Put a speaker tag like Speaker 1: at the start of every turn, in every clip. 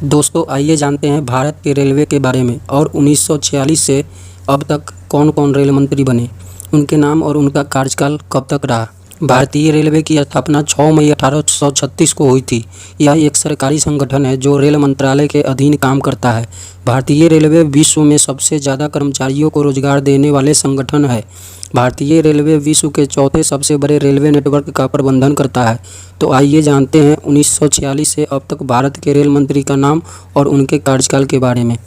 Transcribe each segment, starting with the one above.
Speaker 1: दोस्तों आइए जानते हैं भारत के रेलवे के बारे में और 1946 से अब तक कौन कौन रेल मंत्री बने, उनके नाम और उनका कार्यकाल कब तक रहा। भारतीय रेलवे की स्थापना 6 मई 1836 को हुई थी। यह एक सरकारी संगठन है जो रेल मंत्रालय के अधीन काम करता है। भारतीय रेलवे विश्व में सबसे ज़्यादा कर्मचारियों को रोजगार देने वाले संगठन है। भारतीय रेलवे विश्व के चौथे सबसे बड़े रेलवे नेटवर्क का प्रबंधन करता है। तो आइए जानते हैं 1946 से अब तक भारत के रेल मंत्री का नाम और उनके कार्यकाल के बारे में।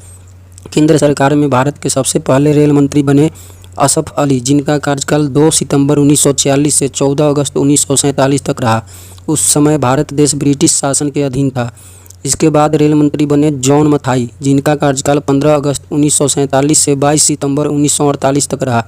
Speaker 1: केंद्र सरकार में भारत के सबसे पहले रेल मंत्री बने असफ अली, जिनका कार्यकाल 2 सितंबर 1946 से 14 अगस्त 1947 तक रहा। उस समय भारत देश ब्रिटिश शासन के अधीन था। इसके बाद रेल मंत्री बने जॉन मथाई, जिनका कार्यकाल 15 अगस्त 1947 से 22 सितंबर 1948 तक रहा।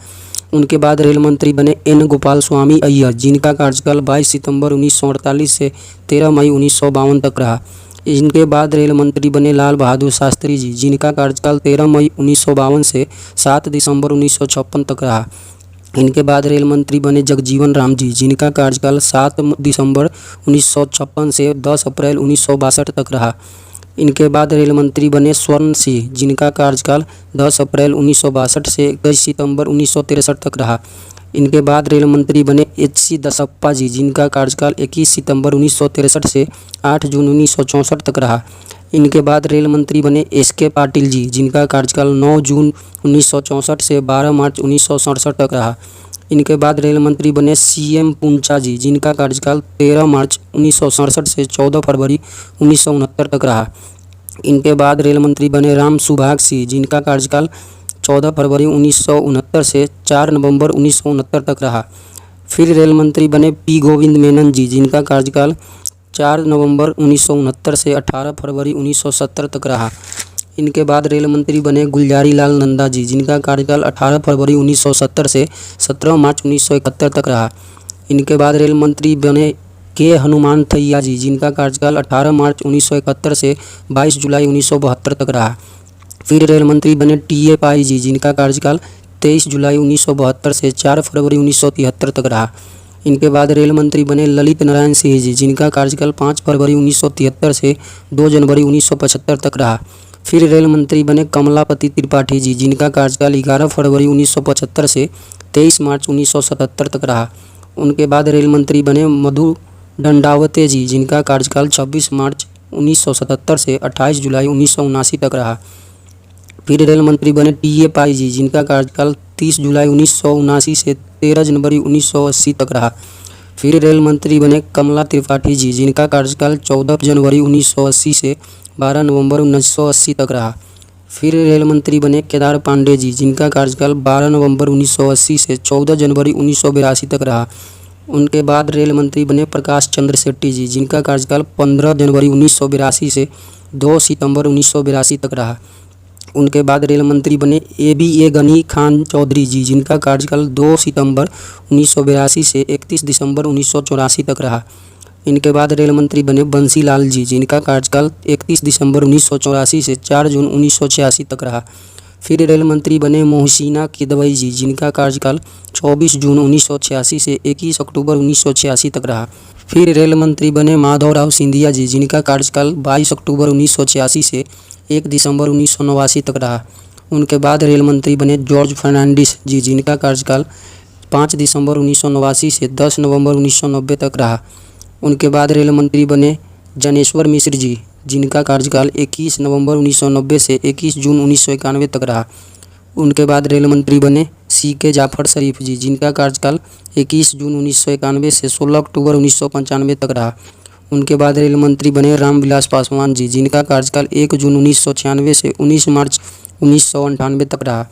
Speaker 1: उनके बाद रेल मंत्री बने एन गोपाल स्वामी अय्यर, जिनका कार्यकाल 22 सितंबर 1948 से 13 मई 1952 तक रहा। इनके बाद रेल मंत्री बने लाल बहादुर शास्त्री जी, जिनका कार्यकाल 13 मई 1952 से 7 दिसंबर 1956 तक रहा। इनके बाद रेल मंत्री बने जगजीवन राम जी, जिनका कार्यकाल 7 दिसंबर 1956 से 10 अप्रैल 1962 तक रहा। इनके बाद रेल मंत्री बने स्वर्ण सिंह, जिनका कार्यकाल 10 अप्रैल 1962 से 21 सितंबर 1963 तक रहा। इनके बाद रेल मंत्री बने एच.सी. दसप्पा जी, जिनका कार्यकाल 21 सितंबर 1963 से 8 जून 1964 तक रहा। इनके बाद रेल मंत्री बने एस.के. पाटिल जी, जिनका कार्यकाल 9 जून 1964 से 12 मार्च 1967 तक रहा। इनके बाद रेल मंत्री बने सी.एम. पूंचा जी, जिनका कार्यकाल 13 मार्च 1967 से 14 फरवरी 1969 तक रहा। इनके बाद रेल मंत्री बने राम सुभाग सिंह, जिनका कार्यकाल 14 फरवरी 1969 से 4 नवंबर 1969 तक रहा। फिर रेल मंत्री बने पी गोविंद मेनन जी, जिनका कार्यकाल 4 नवंबर 1969 से 18 फरवरी 1970 तक रहा। इनके बाद रेल मंत्री बने गुलजारी लाल नंदा जी, जिनका कार्यकाल 18 फरवरी 1970 से 17 मार्च 1971 तक रहा। इनके बाद रेल मंत्री बने के हनुमंथैया जी, जिनका कार्यकाल 18 मार्च 1971 से 22 जुलाई 1972 तक रहा। फिर रेल मंत्री बने टी.ए. पाई जी, जिनका कार्यकाल 23 जुलाई 1972 से 4 फरवरी 1973 तक रहा। इनके बाद रेल मंत्री बने ललित नारायण सिंह जी, जिनका कार्यकाल 5 फरवरी 1973 से 2 जनवरी 1975 तक रहा। फिर रेल मंत्री बने कमलापति त्रिपाठी जी, जिनका कार्यकाल 11 फरवरी 1975 से 23 मार्च 1977 तक रहा। उनके बाद रेल मंत्री बने मधु दंडावते जी, जिनका कार्यकाल 26 मार्च 1977 से 28 जुलाई 1979 तक रहा। फिर रेल मंत्री बने टी.ए. पाई जी, जिनका कार्यकाल 30 जुलाई 1979 से 13 जनवरी 1980 तक रहा। फिर रेल मंत्री बने कमला त्रिपाठी जी, जिनका कार्यकाल 14 जनवरी 1980 से 12 नवंबर 1980 तक रहा। फिर रेल मंत्री बने केदार पांडे जी, जिनका कार्यकाल 12 नवंबर 1980 से 14 जनवरी 1982 तक रहा। उनके बाद रेल मंत्री बने प्रकाश चंद्र शेट्टी जी, जिनका कार्यकाल 15 जनवरी 1982 से 2 सितंबर 1982 तक रहा। उनके बाद रेल मंत्री बने ए गनी खान चौधरी जी, जिनका कार्यकाल 2 सितंबर 1982 से 31 दिसंबर 1984 तक रहा। इनके बाद रेल मंत्री बने बंसी लाल जी, जिनका कार्यकाल 31 दिसंबर 1984 से 4 जून 1986 तक रहा। फिर रेल मंत्री बने मोहसिना किदवई जी, जिनका कार्यकाल 24 जून 1986 से 21 अक्टूबर 1986 तक रहा। फिर रेल मंत्री बने माधवराव सिंधिया जी, जिनका कार्यकाल 22 अक्टूबर 1986 से 1 दिसंबर 1989 तक रहा। उनके बाद रेल मंत्री बने जॉर्ज फर्नांडिस जी, जिनका कार्यकाल 5 दिसंबर 1989 से 10 नवंबर 1990 तक रहा। उनके बाद रेल मंत्री बने जनेश्वर मिश्र जी, जिनका कार्यकाल 21 नवंबर 1990 से 21 जून 1991 तक रहा। उनके बाद रेल मंत्री बने सी.के. जाफर शरीफ जी, जिनका कार्यकाल 21 जून 1991 से 16 अक्टूबर 1995 तक रहा। उनके बाद रेल मंत्री बने रामविलास पासवान जी, जिनका कार्यकाल 1 जून 1996 से 19 मार्च 1998 तक रहा।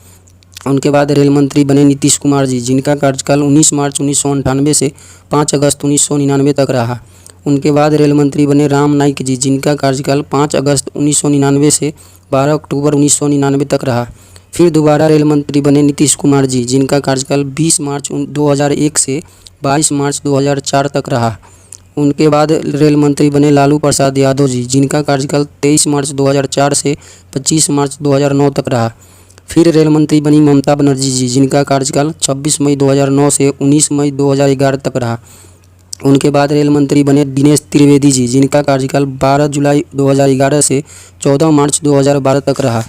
Speaker 1: उनके बाद रेल मंत्री बने नीतीश कुमार जी, जिनका कार्यकाल 19 मार्च 1998 से 5 अगस्त 1999 तक रहा। उनके बाद रेल मंत्री बने राम नाईक जी, जिनका कार्यकाल 5 अगस्त 1999 से 12 अक्टूबर 1999 तक रहा। फिर दोबारा रेल मंत्री बने नीतीश कुमार जी, जिनका कार्यकाल 20 मार्च 2001 से 22 मार्च 2004 तक रहा। उनके बाद रेल मंत्री बने लालू प्रसाद यादव जी, जिनका कार्यकाल 23 मार्च 2004 से 25 मार्च 2009 तक रहा। फिर रेल मंत्री बनी ममता बनर्जी जी, जिनका कार्यकाल 26 मई 2009 से 19 मई 2011 तक रहा। उनके बाद रेल मंत्री बने दिनेश त्रिवेदी जी, जिनका कार्यकाल 12 जुलाई 2011 से 14 मार्च 2012 तक रहा।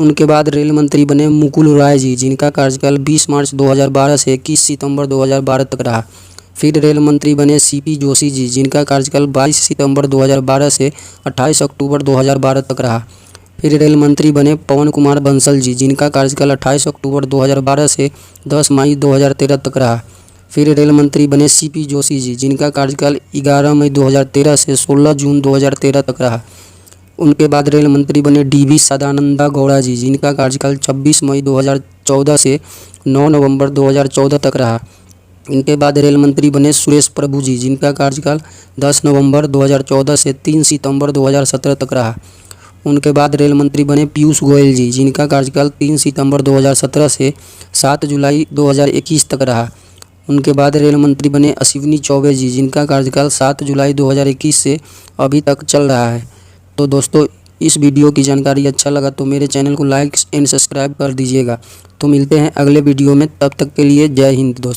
Speaker 1: उनके बाद रेल मंत्री बने मुकुल रॉय जी, जिनका कार्यकाल 20 मार्च 2012 से 21 सितंबर 2012 तक रहा। फिर रेल मंत्री बने सीपी जोशी जी, जिनका कार्यकाल 22 सितंबर 2012 से 28 अक्टूबर 2012 तक रहा। फिर रेल मंत्री बने पवन कुमार बंसल जी, जिनका कार्यकाल 28 अक्टूबर 2012 से 10 मई 2013 तक रहा। फिर रेल मंत्री बने सीपी जोशी जी, जिनका कार्यकाल 11 मई 2013 से 16 जून 2013 तक रहा। उनके बाद रेल मंत्री बने डीवी सदानंदा गौड़ा जी, जिनका कार्यकाल 26 मई 2014 से 9 नवंबर 2014 तक रहा। इनके बाद रेल मंत्री बने सुरेश प्रभु जी, जिनका कार्यकाल 10 नवंबर 2014 से 3 सितंबर 2017 तक रहा। उनके बाद रेल मंत्री बने पीयूष गोयल जी, जिनका कार्यकाल 3 सितंबर 2017 से 7 जुलाई 2021 तक रहा। उनके बाद रेल मंत्री बने अश्विनी चौबे जी, जिनका कार्यकाल 7 जुलाई 2021 से अभी तक चल रहा है। तो दोस्तों, इस वीडियो की जानकारी अच्छा लगा तो मेरे चैनल को लाइक एंड सब्सक्राइब कर दीजिएगा। तो मिलते हैं अगले वीडियो में, तब तक के लिए जय हिंद दोस्तों।